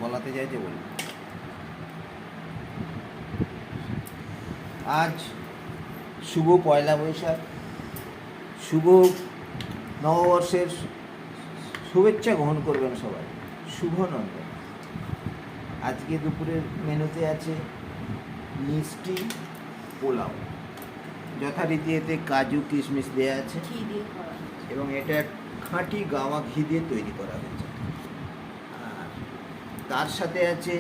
বলাতে চাইছে বলি। আজ শুভ পয়লা বৈশাখ, শুভ নববর্ষের শুভেচ্ছা গ্রহণ করবেন সবাই। শুভ নন্দন। আজকে দুপুরের মেনুতে আছে মিষ্টি পোলাও, যথারীতি এতে কাজু কিশমিশ দেওয়া আছে এবং এটা খাঁটি গাওয়া ঘি দিয়ে তৈরি করা হয়েছে। আর তার সাথে আছে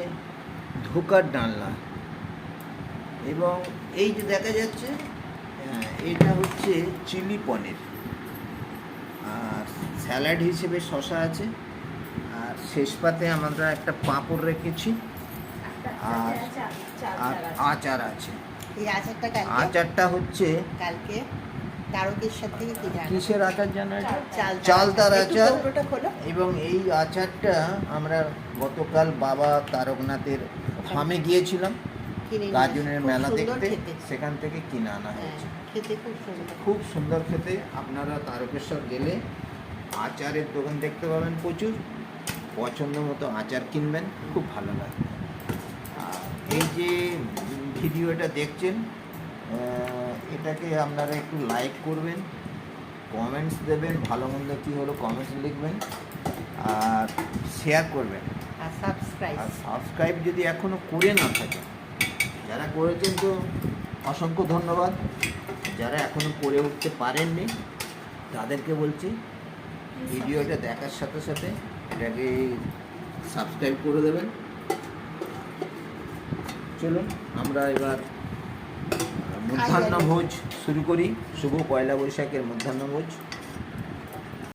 ধোকার ডালনা এবং এই যে দেখা যাচ্ছে এটা হচ্ছে চিলি পনির, আর স্যালাড হিসেবে শসা আছে, আর শেষ পাতে আমরা একটা পাঁপড় রেখেছি, আর আচার আছে। এই আচারটা আচারটা হচ্ছে কালকে তারকেশ্বর থেকে কিনে আনা। কিসের আচার জানো? চালতার চালতার আচার। কৌটোটা খোলো। এবং এই আচারটা আমরা গতকাল বাবা তারকনাথের ফার্মে গিয়েছিলাম কিনে নিয়ে গাজনের খুব মেলা সুন্দর দেখতে, খেতে। সেখান থেকে কিনে আনা হ্যাঁ, হয়েছে। খেতে খুব সুন্দর। খুব সুন্দর খেতে। আপনারা তারকেশ্বর গেলে আচারের দোকান দেখতে পাবেন প্রচুর, পছন্দ মতো আচার কিনবেন, খুব ভালো লাগবে। আর এই যে ভিডিওটা দেখছেন, এটাকে আপনারা একটু লাইক করবেন, কমেন্টস দেবেন, ভালো মন্দ কী হলো কমেন্টস লিখবেন, আর শেয়ার করবেন। আর সাবস্ক্রাইব আর সাবস্ক্রাইব যদি এখনও করে না থাকে, যারা করেছেন তো অসংখ্য ধন্যবাদ। যারা এখনও করে উঠতে পারেননি তাদেরকে বলছি ভিডিওটা দেখার সাথে সাথে এটাকে সাবস্ক্রাইব করে দেবেন। চলুন আমরা এবার মধ্যাহ্ন ভোজ শুরু করি। শুভ পয়লা বৈশাখের মধ্যাহ্ন ভোজ।